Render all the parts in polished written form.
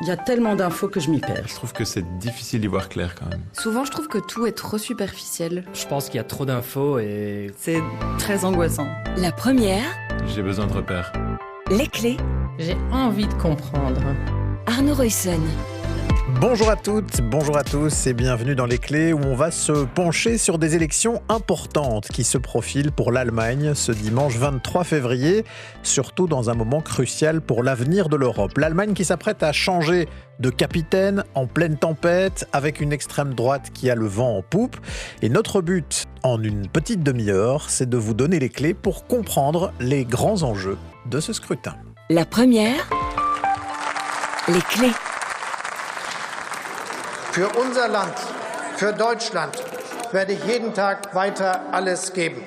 Il y a tellement d'infos que je m'y perds. Je trouve que c'est difficile d'y voir clair quand même. Souvent, je trouve que tout est trop superficiel. Je pense qu'il y a trop d'infos et... C'est très angoissant. La première, J'ai besoin de repères. les clés, J'ai envie de comprendre. Arnaud Roysson. Bonjour à toutes, bonjour à tous et bienvenue dans Les Clés où on va se pencher sur des élections importantes qui se profilent pour l'Allemagne ce dimanche 23 février, surtout dans un moment crucial pour l'avenir de l'Europe. L'Allemagne qui s'apprête à changer de capitaine en pleine tempête avec une extrême droite qui a le vent en poupe. Et notre but en une petite demi-heure, c'est de vous donner les clés pour comprendre les grands enjeux de ce scrutin. La première, les clés. Für unser Land, für Deutschland werde ich jeden Tag weiter alles geben.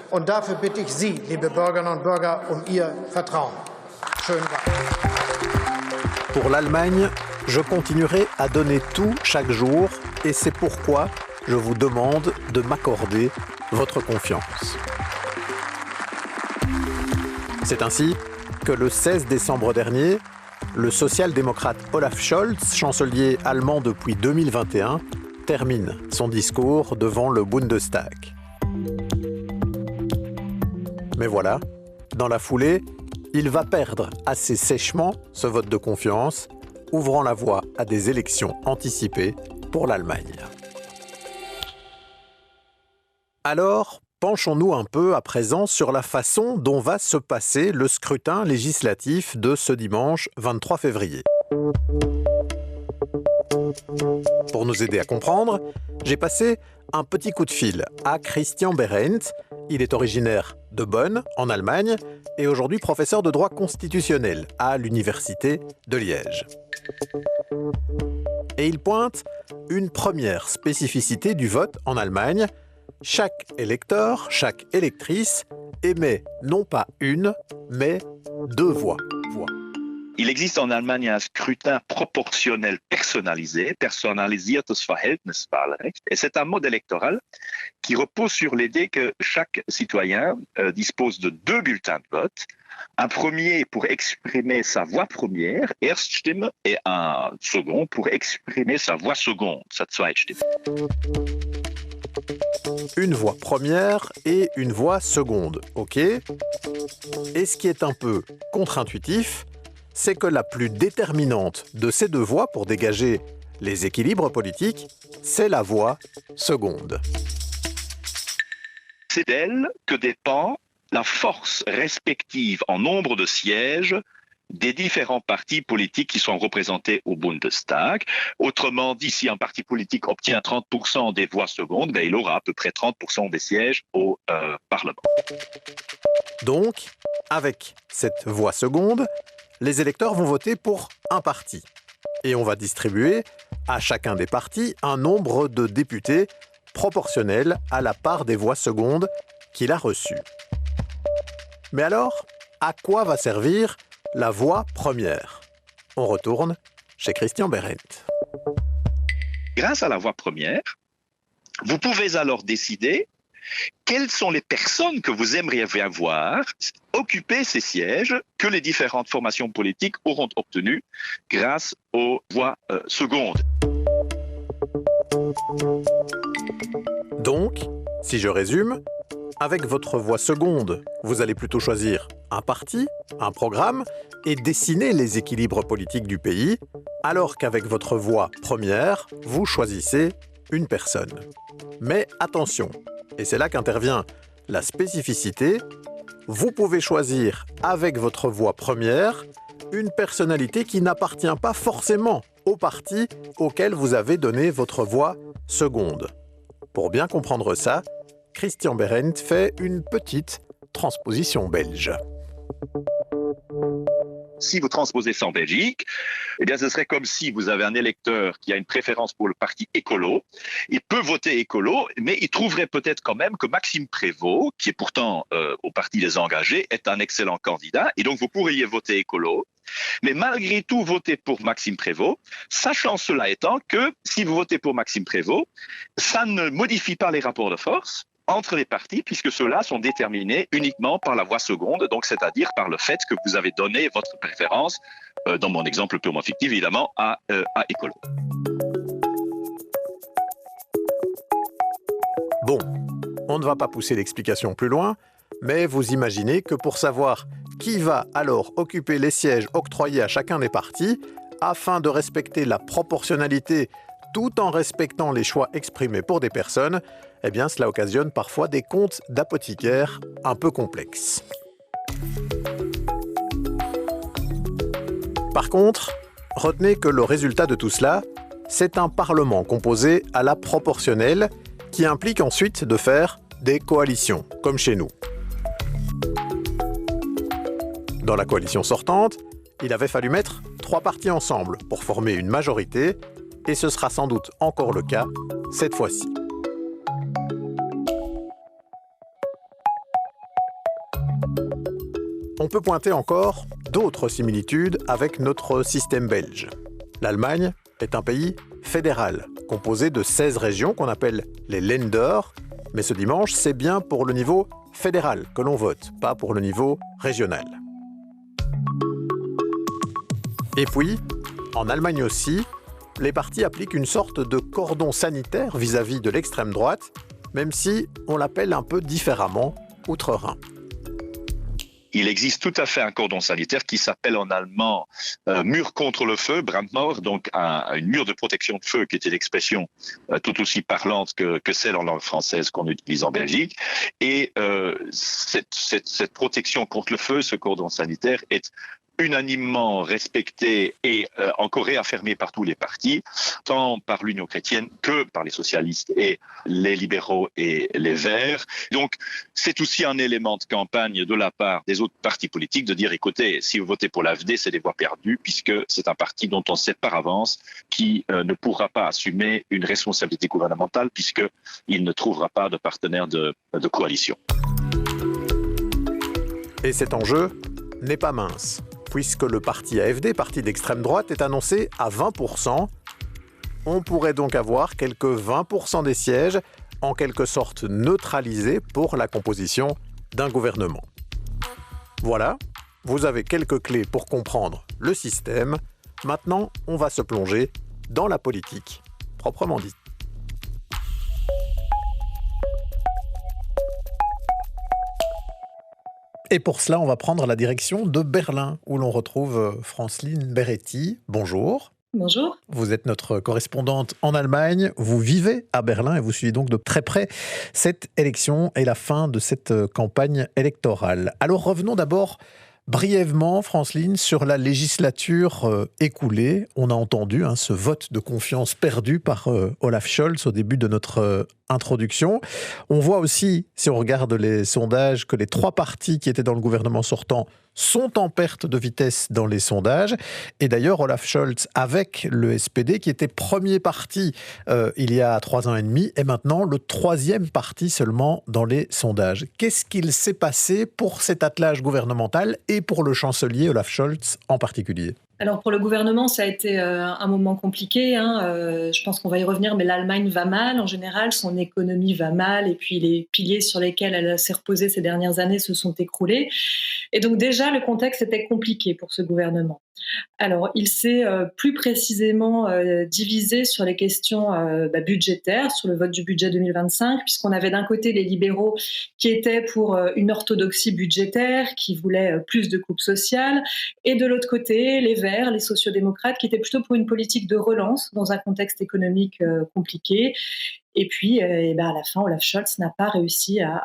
Und dafür bitte ich Sie, liebe Bürgerinnen und Bürger, um Ihr Vertrauen. Schönen Dank. Pour l'Allemagne, je continuerai à donner tout chaque jour et c'est pourquoi je vous demande de m'accorder votre confiance. C'est ainsi que le 16 décembre dernier, le social-démocrate Olaf Scholz, chancelier allemand depuis 2021, termine son discours devant le Bundestag. Mais voilà, dans la foulée, il va perdre assez sèchement ce vote de confiance, ouvrant la voie à des élections anticipées pour l'Allemagne. Alors, penchons-nous un peu à présent sur la façon dont va se passer le scrutin législatif de ce dimanche 23 février. Pour nous aider à comprendre, j'ai passé un petit coup de fil à Christian Behrendt. Il est originaire de Bonn, en Allemagne, et aujourd'hui professeur de droit constitutionnel à l'Université de Liège. Et il pointe une première spécificité du vote en Allemagne. Chaque électeur, chaque électrice émet non pas une, mais deux voix. Il existe en Allemagne un scrutin proportionnel personnalisé, personnalisiertes Verhältniswahlrecht, et c'est un mode électoral qui repose sur l'idée que chaque citoyen dispose de deux bulletins de vote, un premier pour exprimer sa voix première, Erststimme, et un second pour exprimer sa voix seconde, sa Zweitstimme. Une voix première et une voix seconde, ok ? Et ce qui est un peu contre-intuitif, c'est que la plus déterminante de ces deux voix pour dégager les équilibres politiques, c'est la voix seconde. C'est d'elle que dépend la force respective en nombre de sièges des différents partis politiques qui sont représentés au Bundestag. Autrement dit, si un parti politique obtient 30% des voix secondes, il aura à peu près 30% des sièges au Parlement. Donc, avec cette voix seconde, les électeurs vont voter pour un parti. Et on va distribuer à chacun des partis un nombre de députés proportionnel à la part des voix secondes qu'il a reçues. Mais alors, à quoi va servir la voix première? On retourne chez Christian Behrendt. Grâce à la voix première, vous pouvez alors décider quelles sont les personnes que vous aimeriez voir occuper ces sièges que les différentes formations politiques auront obtenus grâce aux voix secondes. Donc, si je résume, avec votre voix seconde, vous allez plutôt choisir un parti, un programme et dessiner les équilibres politiques du pays, alors qu'avec votre voix première, vous choisissez une personne. Mais attention, et c'est là qu'intervient la spécificité, vous pouvez choisir avec votre voix première une personnalité qui n'appartient pas forcément au parti auquel vous avez donné votre voix seconde. Pour bien comprendre ça, Christian Behrendt fait une petite transposition belge. Si vous transposez ça en Belgique, eh bien, ce serait comme si vous avez un électeur qui a une préférence pour le parti écolo. Il peut voter écolo, mais il trouverait peut-être quand même que Maxime Prévost, qui est pourtant au parti des engagés, est un excellent candidat. Et donc, vous pourriez voter écolo, mais malgré tout voter pour Maxime Prévost, sachant cela étant que si vous votez pour Maxime Prévost, ça ne modifie pas les rapports de force entre les partis, puisque ceux-là sont déterminés uniquement par la voix seconde, donc c'est-à-dire par le fait que vous avez donné votre préférence dans mon exemple purement fictif, évidemment, à écolo. Bon, on ne va pas pousser l'explication plus loin, mais vous imaginez que pour savoir qui va alors occuper les sièges octroyés à chacun des partis, afin de respecter la proportionnalité tout en respectant les choix exprimés pour des personnes, eh bien cela occasionne parfois des comptes d'apothicaire un peu complexes. Par contre, retenez que le résultat de tout cela, c'est un Parlement composé à la proportionnelle qui implique ensuite de faire des coalitions, comme chez nous. Dans la coalition sortante, il avait fallu mettre 3 partis ensemble pour former une majorité, et ce sera sans doute encore le cas cette fois-ci. On peut pointer encore d'autres similitudes avec notre système belge. L'Allemagne est un pays fédéral, composé de 16 régions qu'on appelle les Länder, mais ce dimanche, c'est bien pour le niveau fédéral que l'on vote, pas pour le niveau régional. Et puis, en Allemagne aussi, les partis appliquent une sorte de cordon sanitaire vis-à-vis de l'extrême droite, même si on l'appelle un peu différemment outre-Rhin. Il existe tout à fait un cordon sanitaire qui s'appelle en allemand mur contre le feu, Brandmauer, donc un mur de protection de feu, qui était l'expression tout aussi parlante que celle en langue française qu'on utilise en Belgique. Et cette protection contre le feu, ce cordon sanitaire, est unanimement respecté et encore réaffirmé par tous les partis, tant par l'Union chrétienne que par les socialistes et les libéraux et les Verts. Donc, c'est aussi un élément de campagne de la part des autres partis politiques de dire, écoutez, si vous votez pour l'AfD, c'est des voix perdues, puisque c'est un parti dont on sait par avance qu'il ne pourra pas assumer une responsabilité gouvernementale, puisqu'il ne trouvera pas de partenaire de coalition. Et cet enjeu n'est pas mince, puisque le parti AfD, parti d'extrême droite, est annoncé à 20%. On pourrait donc avoir quelques 20% des sièges en quelque sorte neutralisés pour la composition d'un gouvernement. Voilà, vous avez quelques clés pour comprendre le système. Maintenant, on va se plonger dans la politique, proprement dit. Et pour cela, on va prendre la direction de Berlin, où l'on retrouve Franceline Beretti. Bonjour. Bonjour. Vous êtes notre correspondante en Allemagne. Vous vivez à Berlin et vous suivez donc de très près cette élection et la fin de cette campagne électorale. Alors revenons d'abord brièvement, Franceline, sur la législature écoulée. On a entendu ce vote de confiance perdu par Olaf Scholz au début de notre introduction. On voit aussi, si on regarde les sondages, que les 3 partis qui étaient dans le gouvernement sortant sont en perte de vitesse dans les sondages. Et d'ailleurs, Olaf Scholz, avec le SPD, qui était premier parti il y a 3 ans et demi, est maintenant le 3e parti seulement dans les sondages. Qu'est-ce qu'il s'est passé pour cet attelage gouvernemental et pour le chancelier Olaf Scholz en particulier ? Alors pour le gouvernement, ça a été un moment compliqué. Je pense qu'on va y revenir, mais l'Allemagne va mal en général, son économie va mal, et puis les piliers sur lesquels elle s'est reposée ces dernières années se sont écroulés. Et donc déjà, le contexte était compliqué pour ce gouvernement. Alors, il s'est plus précisément divisé sur les questions budgétaires, sur le vote du budget 2025, puisqu'on avait d'un côté les libéraux qui étaient pour une orthodoxie budgétaire, qui voulaient plus de coupes sociales, et de l'autre côté, les Verts, les sociodémocrates, qui étaient plutôt pour une politique de relance dans un contexte économique compliqué. Et puis, à la fin, Olaf Scholz n'a pas réussi à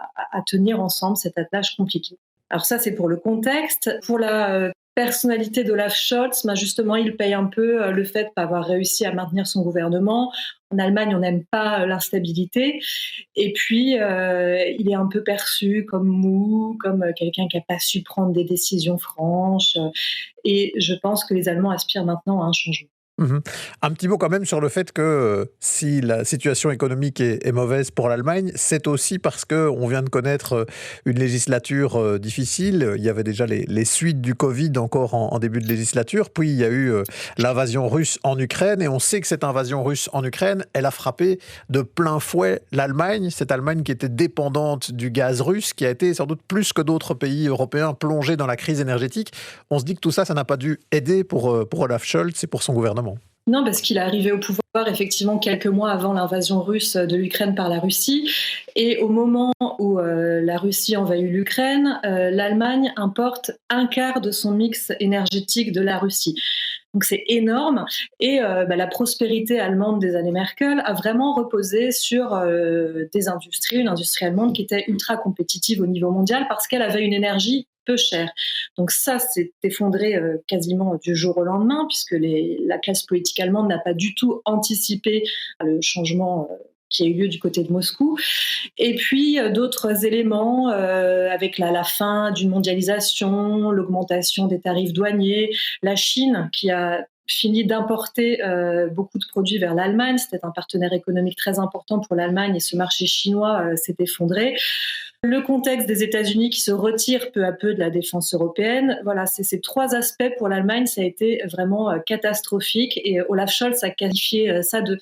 tenir ensemble cet attelage compliqué. Alors ça, c'est pour le contexte. Pour la personnalité d'Olaf Scholz, justement, il paye un peu le fait de ne pas avoir réussi à maintenir son gouvernement. En Allemagne, on n'aime pas l'instabilité. Et puis, il est un peu perçu comme mou, comme quelqu'un qui n'a pas su prendre des décisions franches. Et je pense que les Allemands aspirent maintenant à un changement. Un petit mot quand même sur le fait que si la situation économique est mauvaise pour l'Allemagne, c'est aussi parce qu'on vient de connaître une législature difficile. Il y avait déjà les suites du Covid encore en début de législature, puis il y a eu l'invasion russe en Ukraine, et on sait que cette invasion russe en Ukraine, elle a frappé de plein fouet l'Allemagne, cette Allemagne qui était dépendante du gaz russe, qui a été sans doute plus que d'autres pays européens plongée dans la crise énergétique. On se dit que tout ça, ça n'a pas dû aider pour Olaf Scholz et pour son gouvernement. Non, parce qu'il est arrivé au pouvoir effectivement quelques mois avant l'invasion russe de l'Ukraine par la Russie. Et au moment où la Russie envahit l'Ukraine, l'Allemagne importe un quart de son mix énergétique de la Russie. Donc c'est énorme. Et la prospérité allemande des années Merkel a vraiment reposé sur des industries, une industrie allemande qui était ultra compétitive au niveau mondial parce qu'elle avait une énergie peu cher. Donc ça s'est effondré quasiment du jour au lendemain, puisque la classe politique allemande n'a pas du tout anticipé le changement qui a eu lieu du côté de Moscou. Et puis d'autres éléments avec la fin d'une mondialisation, l'augmentation des tarifs douaniers, la Chine qui a fini d'importer beaucoup de produits vers l'Allemagne. C'était un partenaire économique très important pour l'Allemagne et ce marché chinois s'est effondré. Le contexte des États-Unis qui se retirent peu à peu de la défense européenne. Voilà, c'est ces trois aspects pour l'Allemagne, ça a été vraiment catastrophique. Et Olaf Scholz a qualifié ça de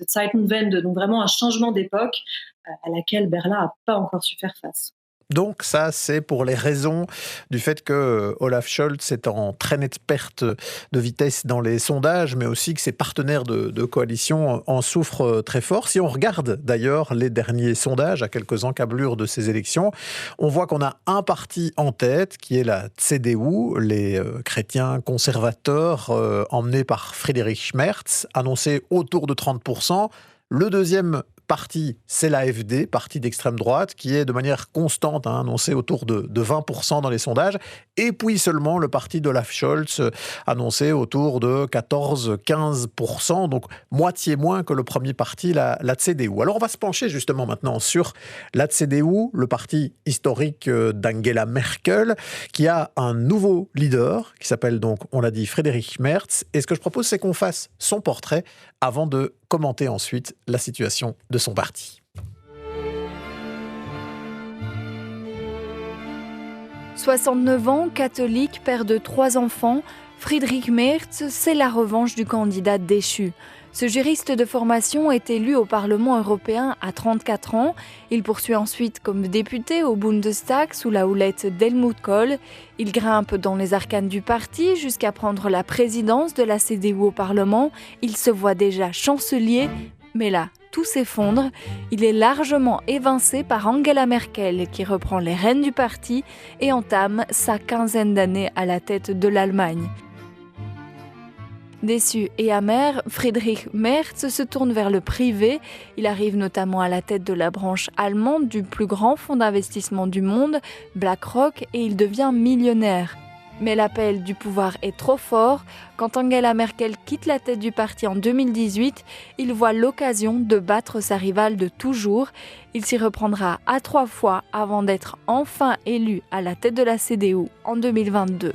Zeitenwende, donc vraiment un changement d'époque à laquelle Berlin n'a pas encore su faire face. Donc ça, c'est pour les raisons du fait que Olaf Scholz est en très nette perte de vitesse dans les sondages, mais aussi que ses partenaires de coalition en souffrent très fort. Si on regarde d'ailleurs les derniers sondages à quelques encablures de ces élections, on voit qu'on a un parti en tête qui est la CDU, les chrétiens conservateurs emmenés par Friedrich Merz, annoncé autour de 30%. Le deuxième parti, c'est l'AfD, parti d'extrême droite, qui est de manière constante annoncé autour de 20% dans les sondages. Et puis seulement le parti d'Olaf Scholz, annoncé autour de 14-15%, donc moitié moins que le premier parti, la CDU. Alors on va se pencher justement maintenant sur la CDU, le parti historique d'Angela Merkel, qui a un nouveau leader, qui s'appelle donc, on l'a dit, Friedrich Merz. Et ce que je propose, c'est qu'on fasse son portrait avant de commenter ensuite la situation de son parti. « 69 ans, catholique, père de 3 enfants, Friedrich Merz, c'est la revanche du candidat déchu. Ce juriste de formation est élu au Parlement européen à 34 ans. Il poursuit ensuite comme député au Bundestag sous la houlette d'Helmut Kohl. Il grimpe dans les arcanes du parti jusqu'à prendre la présidence de la CDU au Parlement. Il se voit déjà chancelier, mais là, tout s'effondre. Il est largement évincé par Angela Merkel qui reprend les rênes du parti et entame sa quinzaine d'années à la tête de l'Allemagne. Déçu et amer, Friedrich Merz se tourne vers le privé. Il arrive notamment à la tête de la branche allemande du plus grand fonds d'investissement du monde, BlackRock, et il devient millionnaire. Mais l'appel du pouvoir est trop fort. Quand Angela Merkel quitte la tête du parti en 2018, il voit l'occasion de battre sa rivale de toujours. Il s'y reprendra à 3 fois avant d'être enfin élu à la tête de la CDU en 2022.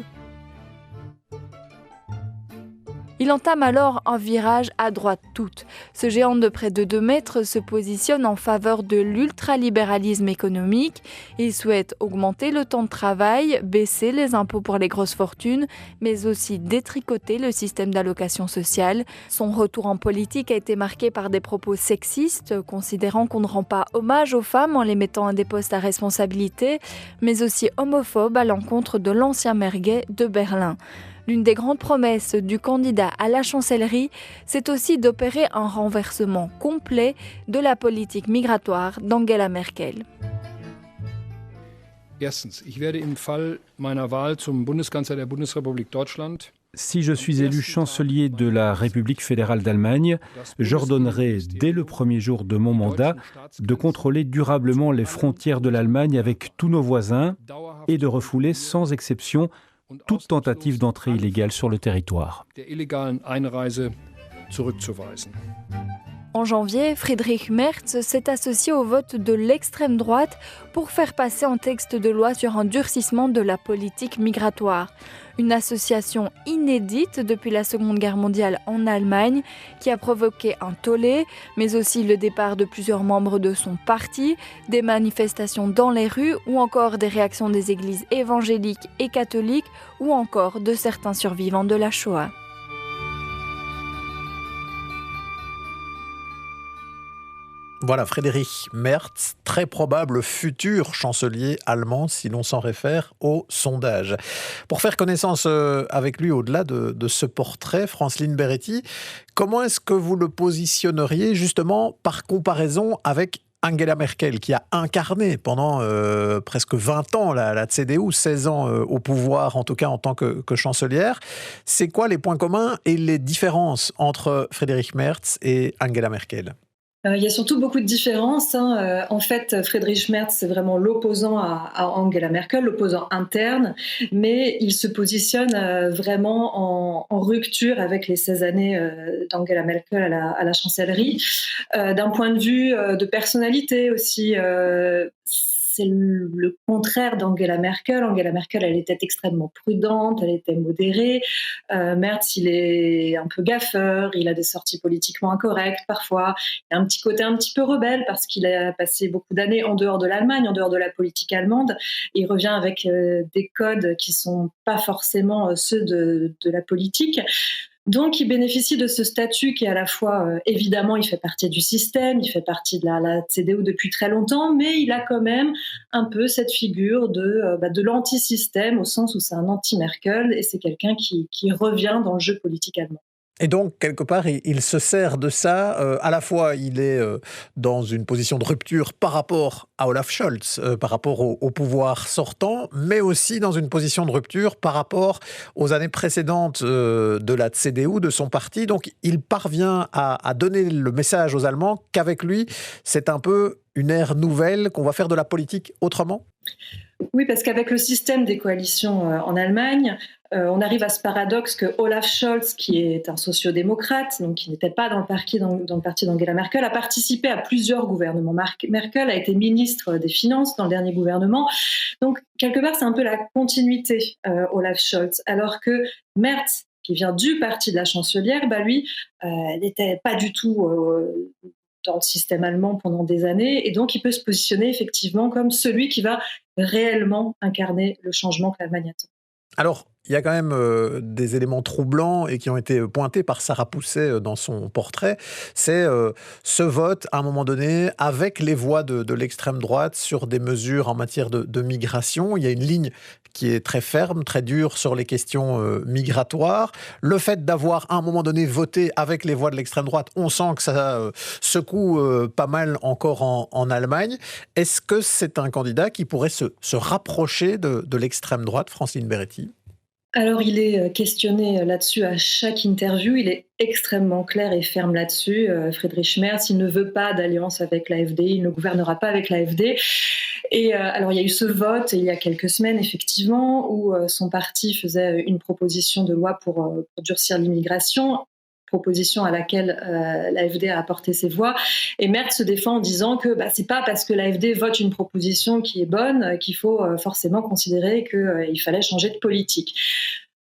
Il entame alors un virage à droite toute. Ce géant de près de 2 mètres se positionne en faveur de l'ultralibéralisme économique. Il souhaite augmenter le temps de travail, baisser les impôts pour les grosses fortunes, mais aussi détricoter le système d'allocation sociale. Son retour en politique a été marqué par des propos sexistes, considérant qu'on ne rend pas hommage aux femmes en les mettant à des postes à responsabilité, mais aussi homophobes à l'encontre de l'ancien maire gay de Berlin. L'une des grandes promesses du candidat à la chancellerie, c'est aussi d'opérer un renversement complet de la politique migratoire d'Angela Merkel. Erstens, ich werde im Fall meiner Wahl zum Bundeskanzler der Bundesrepublik Deutschland Si je suis élu chancelier de la République fédérale d'Allemagne, j'ordonnerai dès le premier jour de mon mandat de contrôler durablement les frontières de l'Allemagne avec tous nos voisins et de refouler sans exception toute tentative d'entrée illégale sur le territoire. En janvier, Friedrich Merz s'est associé au vote de l'extrême droite pour faire passer un texte de loi sur un durcissement de la politique migratoire. Une association inédite depuis la Seconde Guerre mondiale en Allemagne qui a provoqué un tollé, mais aussi le départ de plusieurs membres de son parti, des manifestations dans les rues ou encore des réactions des églises évangéliques et catholiques ou encore de certains survivants de la Shoah. Voilà, Friedrich Merz, très probable futur chancelier allemand si l'on s'en réfère au sondage. Pour faire connaissance avec lui au-delà de ce portrait, Franceline Beretti, comment est-ce que vous le positionneriez justement par comparaison avec Angela Merkel, qui a incarné pendant presque 20 ans la CDU, 16 ans au pouvoir, en tout cas en tant que chancelière. C'est quoi les points communs et les différences entre Friedrich Merz et Angela Merkel ? Il y a surtout beaucoup de différences. En fait, Friedrich Merz, c'est vraiment l'opposant à Angela Merkel, l'opposant interne, mais il se positionne vraiment en rupture avec les 16 années d'Angela Merkel à la chancellerie. D'un point de vue de personnalité aussi, c'est le contraire d'Angela Merkel. Angela Merkel, elle était extrêmement prudente, elle était modérée. Merz, il est un peu gaffeur, il a des sorties politiquement incorrectes parfois. Il a un petit côté un petit peu rebelle parce qu'il a passé beaucoup d'années en dehors de l'Allemagne, en dehors de la politique allemande. Et il revient avec des codes qui sont pas forcément ceux de la politique. Donc, il bénéficie de ce statut qui est à la fois, évidemment, il fait partie du système, il fait partie de la CDU depuis très longtemps, mais il a quand même un peu cette figure de l'anti-système au sens où c'est un anti-Merkel et c'est quelqu'un qui revient dans le jeu politique allemand. Et donc, quelque part, il se sert de ça. À la fois, il est dans une position de rupture par rapport à Olaf Scholz, par rapport au pouvoir sortant, mais aussi dans une position de rupture par rapport aux années précédentes de la CDU, de son parti. Donc, il parvient à donner le message aux Allemands qu'avec lui, c'est un peu une ère nouvelle, qu'on va faire de la politique autrement ? Oui, parce qu'avec le système des coalitions en Allemagne, on arrive à ce paradoxe que Olaf Scholz, qui est un sociodémocrate, donc qui n'était pas dans le parti d'Angela Merkel, a participé à plusieurs gouvernements. Merkel a été ministre des Finances dans le dernier gouvernement. Donc, quelque part, c'est un peu la continuité, Olaf Scholz. Alors que Merz, qui vient du parti de la chancelière, lui, n'était pas du tout dans le système allemand pendant des années. Et donc, il peut se positionner effectivement comme celui qui va réellement incarner le changement que l'Allemagne attend. Alors, il y a quand même des éléments troublants et qui ont été pointés par Sarah Pousset dans son portrait. C'est ce vote, à un moment donné, avec les voix de l'extrême droite sur des mesures en matière de migration. Il y a une ligne qui est très ferme, très dure sur les questions migratoires. Le fait d'avoir, à un moment donné, voté avec les voix de l'extrême droite, on sent que ça secoue pas mal encore en Allemagne. Est-ce que c'est un candidat qui pourrait se rapprocher de l'extrême droite, Franceline Beretti ? Alors, il est questionné là-dessus à chaque interview. Il est extrêmement clair et ferme là-dessus. Friedrich Merz, il ne veut pas d'alliance avec l'AfD, il ne gouvernera pas avec l'AfD. Et alors, il y a eu ce vote il y a quelques semaines, effectivement, où son parti faisait une proposition de loi pour durcir l'immigration, proposition à laquelle l'AfD a apporté ses voix. Et Merz se défend en disant que c'est pas parce que l'AfD vote une proposition qui est bonne qu'il faut forcément considérer qu'il fallait changer de politique.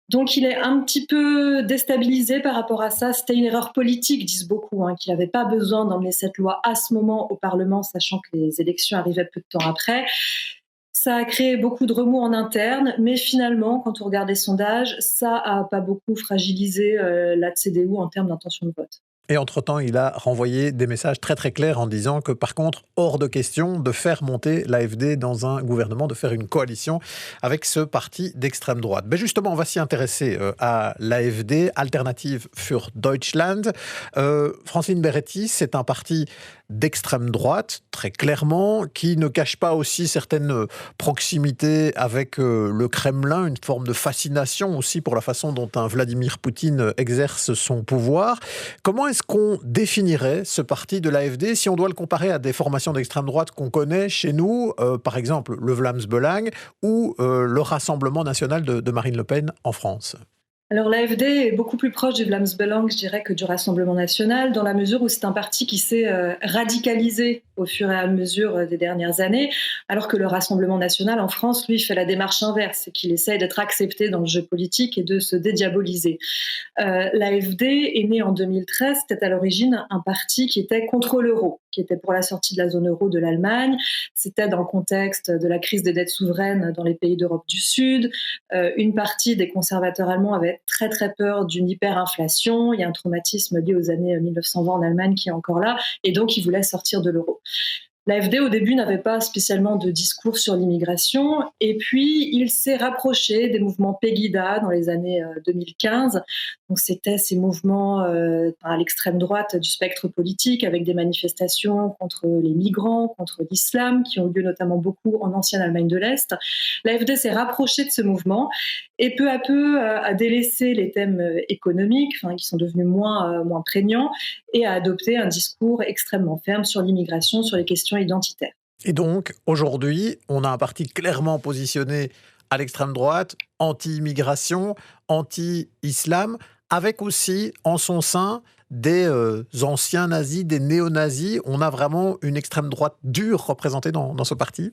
Donc il est un petit peu déstabilisé par rapport à ça. C'était une erreur politique, disent beaucoup, qu'il n'avait pas besoin d'emmener cette loi à ce moment au Parlement, sachant que les élections arrivaient peu de temps après. Ça a créé beaucoup de remous en interne, mais finalement, quand on regarde les sondages, ça n'a pas beaucoup fragilisé la CDU en termes d'intention de vote. Et entre-temps, il a renvoyé des messages très très clairs en disant que par contre, hors de question de faire monter l'AfD dans un gouvernement, de faire une coalition avec ce parti d'extrême droite. Mais justement, on va s'y intéresser à l'AfD, Alternative für Deutschland. Franceline Beretti, c'est un parti d'extrême droite, très clairement, qui ne cache pas aussi certaines proximités avec le Kremlin, une forme de fascination aussi pour la façon dont un Vladimir Poutine exerce son pouvoir. Comment est-ce qu'on définirait ce parti de l'AfD si on doit le comparer à des formations d'extrême droite qu'on connaît chez nous, par exemple le Vlaams Belang ou le Rassemblement national de Marine Le Pen en France ? Alors l'AfD est beaucoup plus proche du Vlaams-Belang, je dirais, que du Rassemblement national, dans la mesure où c'est un parti qui s'est radicalisé au fur et à mesure des dernières années, alors que le Rassemblement national en France, lui, fait la démarche inverse, c'est qu'il essaye d'être accepté dans le jeu politique et de se dédiaboliser. L'AfD est né en 2013, c'était à l'origine un parti qui était contre l'euro, qui était pour la sortie de la zone euro de l'Allemagne. C'était dans le contexte de la crise des dettes souveraines dans les pays d'Europe du Sud. Une partie des conservateurs allemands avait très très peur d'une hyperinflation. Il y a un traumatisme lié aux années 1920 en Allemagne qui est encore là, et donc ils voulaient sortir de l'euro. L'AfD, au début, n'avait pas spécialement de discours sur l'immigration. Et puis, il s'est rapproché des mouvements Pegida dans les années 2015. Donc, c'était ces mouvements à l'extrême droite du spectre politique, avec des manifestations contre les migrants, contre l'islam, qui ont eu lieu notamment beaucoup en ancienne Allemagne de l'Est. L'AfD s'est rapproché de ce mouvement et peu à peu a délaissé les thèmes économiques, qui sont devenus moins prégnants, et a adopté un discours extrêmement ferme sur l'immigration, sur les questions identitaires. Et donc, aujourd'hui, on a un parti clairement positionné à l'extrême droite, anti-immigration, anti-islam, avec aussi en son sein des anciens nazis, des néo-nazis. On a vraiment une extrême droite dure représentée dans ce parti ?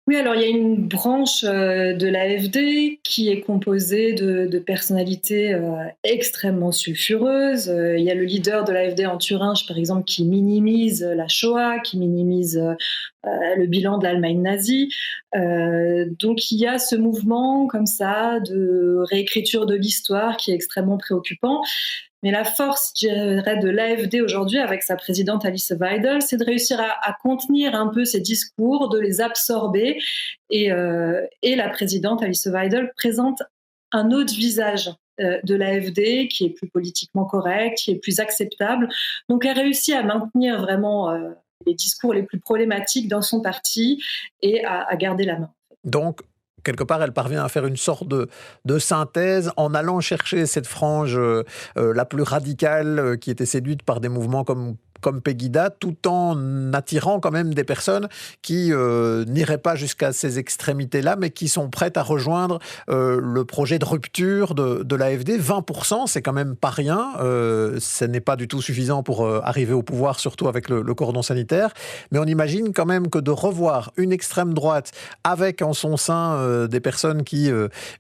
Oui, alors il y a une branche de l'AfD qui est composée de personnalités extrêmement sulfureuses. Il y a le leader de l'AfD en Thuringe, par exemple, qui minimise la Shoah, qui minimise le bilan de l'Allemagne nazie. Donc il y a ce mouvement comme ça de réécriture de l'histoire qui est extrêmement préoccupant. Mais la force, je dirais, de l'AfD aujourd'hui, avec sa présidente Alice Weidel, c'est de réussir à contenir un peu ces discours, de les absorber. Et la présidente Alice Weidel présente un autre visage de l'AfD qui est plus politiquement correct, qui est plus acceptable. Donc elle réussit à maintenir vraiment les discours les plus problématiques dans son parti et à garder la main. Donc, quelque part, elle parvient à faire une sorte de synthèse en allant chercher cette frange la plus radicale qui était séduite par des mouvements comme Pegida, tout en attirant quand même des personnes qui n'iraient pas jusqu'à ces extrémités-là, mais qui sont prêtes à rejoindre le projet de rupture de l'AfD. 20%, c'est quand même pas rien. Ce n'est pas du tout suffisant pour arriver au pouvoir, surtout avec le cordon sanitaire. Mais on imagine quand même que de revoir une extrême droite avec en son sein des personnes qui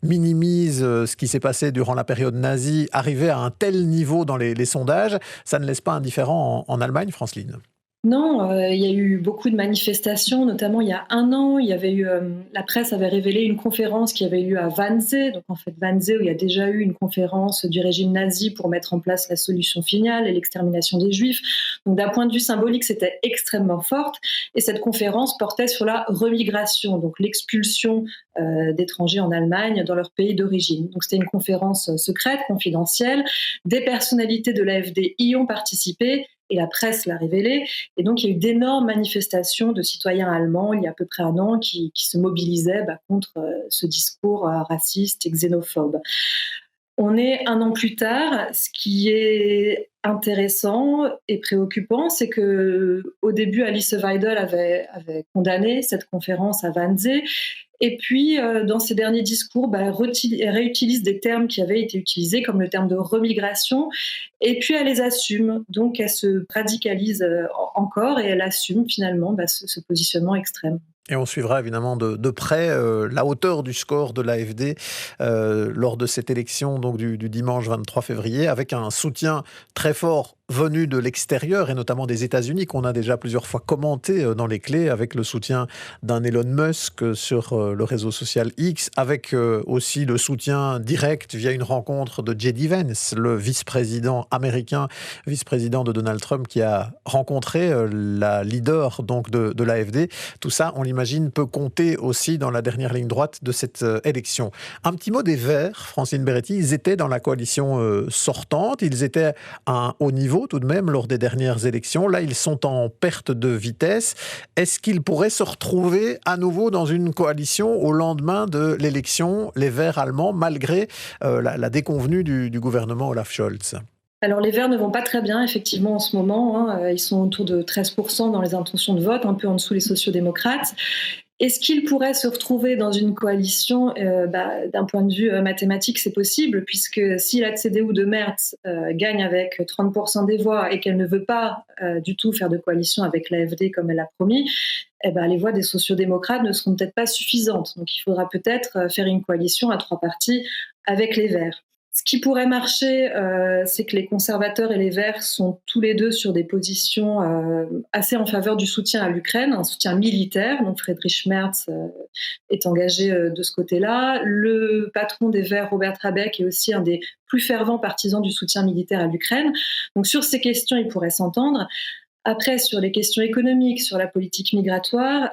minimisent ce qui s'est passé durant la période nazie, arriver à un tel niveau dans les sondages, ça ne laisse pas indifférent en Allemagne, Franceline. Non, il y a eu beaucoup de manifestations, notamment il y a un an, il y avait eu, la presse avait révélé une conférence qui avait eu lieu à Wannsee, donc en fait Wannsee où il y a déjà eu une conférence du régime nazi pour mettre en place la solution finale et l'extermination des Juifs. Donc d'un point de vue symbolique, c'était extrêmement forte, et cette conférence portait sur la remigration, donc l'expulsion d'étrangers en Allemagne dans leur pays d'origine. Donc c'était une conférence secrète, confidentielle, des personnalités de l'AfD y ont participé, et la presse l'a révélé. Et donc, il y a eu d'énormes manifestations de citoyens allemands, il y a à peu près un an, qui se mobilisaient contre ce discours raciste et xénophobe. On est un an plus tard. Ce qui est intéressant et préoccupant, c'est qu'au début, Alice Weidel avait condamné cette conférence à Wannsee. Et puis, dans ses derniers discours, elle réutilise des termes qui avaient été utilisés, comme le terme de remigration, et puis elle les assume. Donc, elle se radicalise encore et elle assume finalement ce positionnement extrême. Et on suivra évidemment de près la hauteur du score de l'AfD lors de cette élection donc du dimanche 23 février, avec un soutien très fort venu de l'extérieur et notamment des États-Unis qu'on a déjà plusieurs fois commenté dans les clés, avec le soutien d'un Elon Musk sur le réseau social X, avec aussi le soutien direct via une rencontre de J.D. Vance, le vice-président américain, vice-président de Donald Trump, qui a rencontré la leader donc de l'AfD. Tout ça, on l'imagine, peut compter aussi dans la dernière ligne droite de cette élection. Un petit mot des Verts, Francine Beretti, ils étaient dans la coalition sortante, ils étaient à un haut niveau tout de même lors des dernières élections. Là, ils sont en perte de vitesse. Est-ce qu'ils pourraient se retrouver à nouveau dans une coalition au lendemain de l'élection, les Verts allemands, malgré la déconvenue du gouvernement Olaf Scholz ? Alors les Verts ne vont pas très bien effectivement en ce moment. Ils sont autour de 13% dans les intentions de vote, un peu en dessous des sociodémocrates. Est-ce qu'ils pourraient se retrouver dans une coalition d'un point de vue mathématique, c'est possible, puisque si la CDU de Merz gagne avec 30% des voix et qu'elle ne veut pas du tout faire de coalition avec l'AfD comme elle l'a promis, les voix des sociodémocrates ne seront peut-être pas suffisantes. Donc il faudra peut-être faire une coalition à 3 partis avec les Verts. Ce qui pourrait marcher, c'est que les conservateurs et les Verts sont tous les deux sur des positions assez en faveur du soutien à l'Ukraine, un soutien militaire. Donc Friedrich Merz est engagé de ce côté-là. Le patron des Verts, Robert Habeck, est aussi un des plus fervents partisans du soutien militaire à l'Ukraine. Donc sur ces questions, ils pourraient s'entendre. Après, sur les questions économiques, sur la politique migratoire,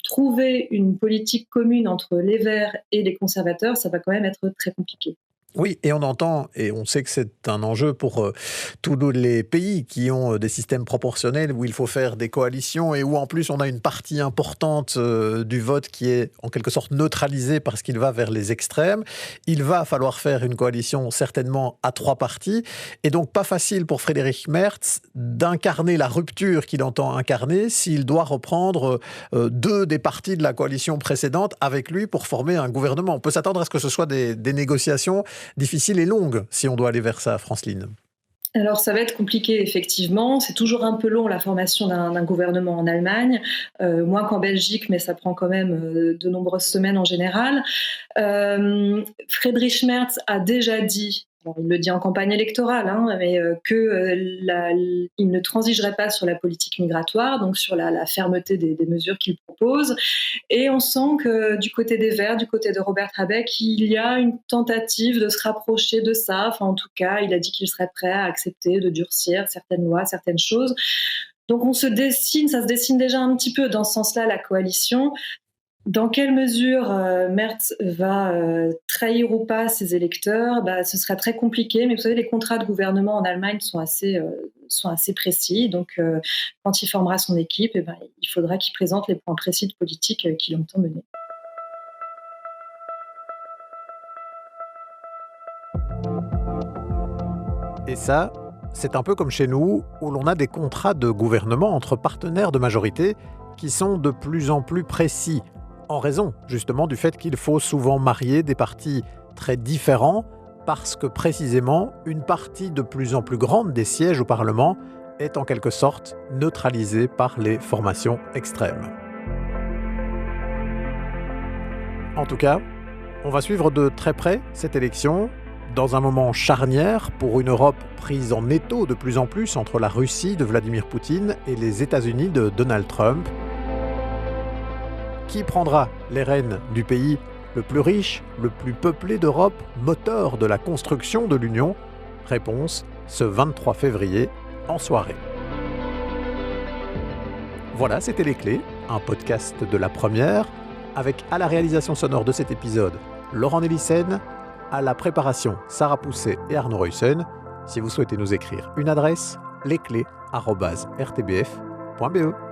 trouver une politique commune entre les Verts et les conservateurs, ça va quand même être très compliqué. Oui, et on entend, et on sait que c'est un enjeu pour tous les pays qui ont des systèmes proportionnels où il faut faire des coalitions et où en plus on a une partie importante du vote qui est en quelque sorte neutralisée parce qu'il va vers les extrêmes. Il va falloir faire une coalition certainement à 3 partis et donc pas facile pour Friedrich Merz d'incarner la rupture qu'il entend incarner s'il doit reprendre 2 des partis de la coalition précédente avec lui pour former un gouvernement. On peut s'attendre à ce que ce soit des négociations difficile et longue si on doit aller vers ça, Franceline. Alors ça va être compliqué effectivement, c'est toujours un peu long la formation d'un gouvernement en Allemagne, moins qu'en Belgique, mais ça prend quand même de nombreuses semaines en général. Friedrich Merz a déjà dit, alors il le dit en campagne électorale, mais qu'il ne transigerait pas sur la politique migratoire, donc sur la fermeté des mesures qu'il propose. Et on sent que du côté des Verts, du côté de Robert Habeck, il y a une tentative de se rapprocher de ça. Enfin, en tout cas, il a dit qu'il serait prêt à accepter de durcir certaines lois, certaines choses. Donc ça se dessine déjà un petit peu dans ce sens-là, la coalition. Dans quelle mesure Merz va trahir ou pas ses électeurs, ce serait très compliqué. Mais vous savez, les contrats de gouvernement en Allemagne sont assez précis. Donc, quand il formera son équipe, il faudra qu'il présente les points précis de politique qu'il entend mener. Et ça, c'est un peu comme chez nous, où l'on a des contrats de gouvernement entre partenaires de majorité qui sont de plus en plus précis, en raison justement du fait qu'il faut souvent marier des partis très différents, parce que précisément, une partie de plus en plus grande des sièges au Parlement est en quelque sorte neutralisée par les formations extrêmes. En tout cas, on va suivre de très près cette élection, dans un moment charnière pour une Europe prise en étau de plus en plus entre la Russie de Vladimir Poutine et les États-Unis de Donald Trump. Qui prendra les rênes du pays le plus riche, le plus peuplé d'Europe, moteur de la construction de l'Union? Réponse, ce 23 février, en soirée. Voilà, c'était Les Clés, un podcast de La Première, avec à la réalisation sonore de cet épisode, Laurent Nélissen, à la préparation, Sarah Pousset et Arnaud Ruyssen. Si vous souhaitez nous écrire une adresse, lesclés@rtbf.be.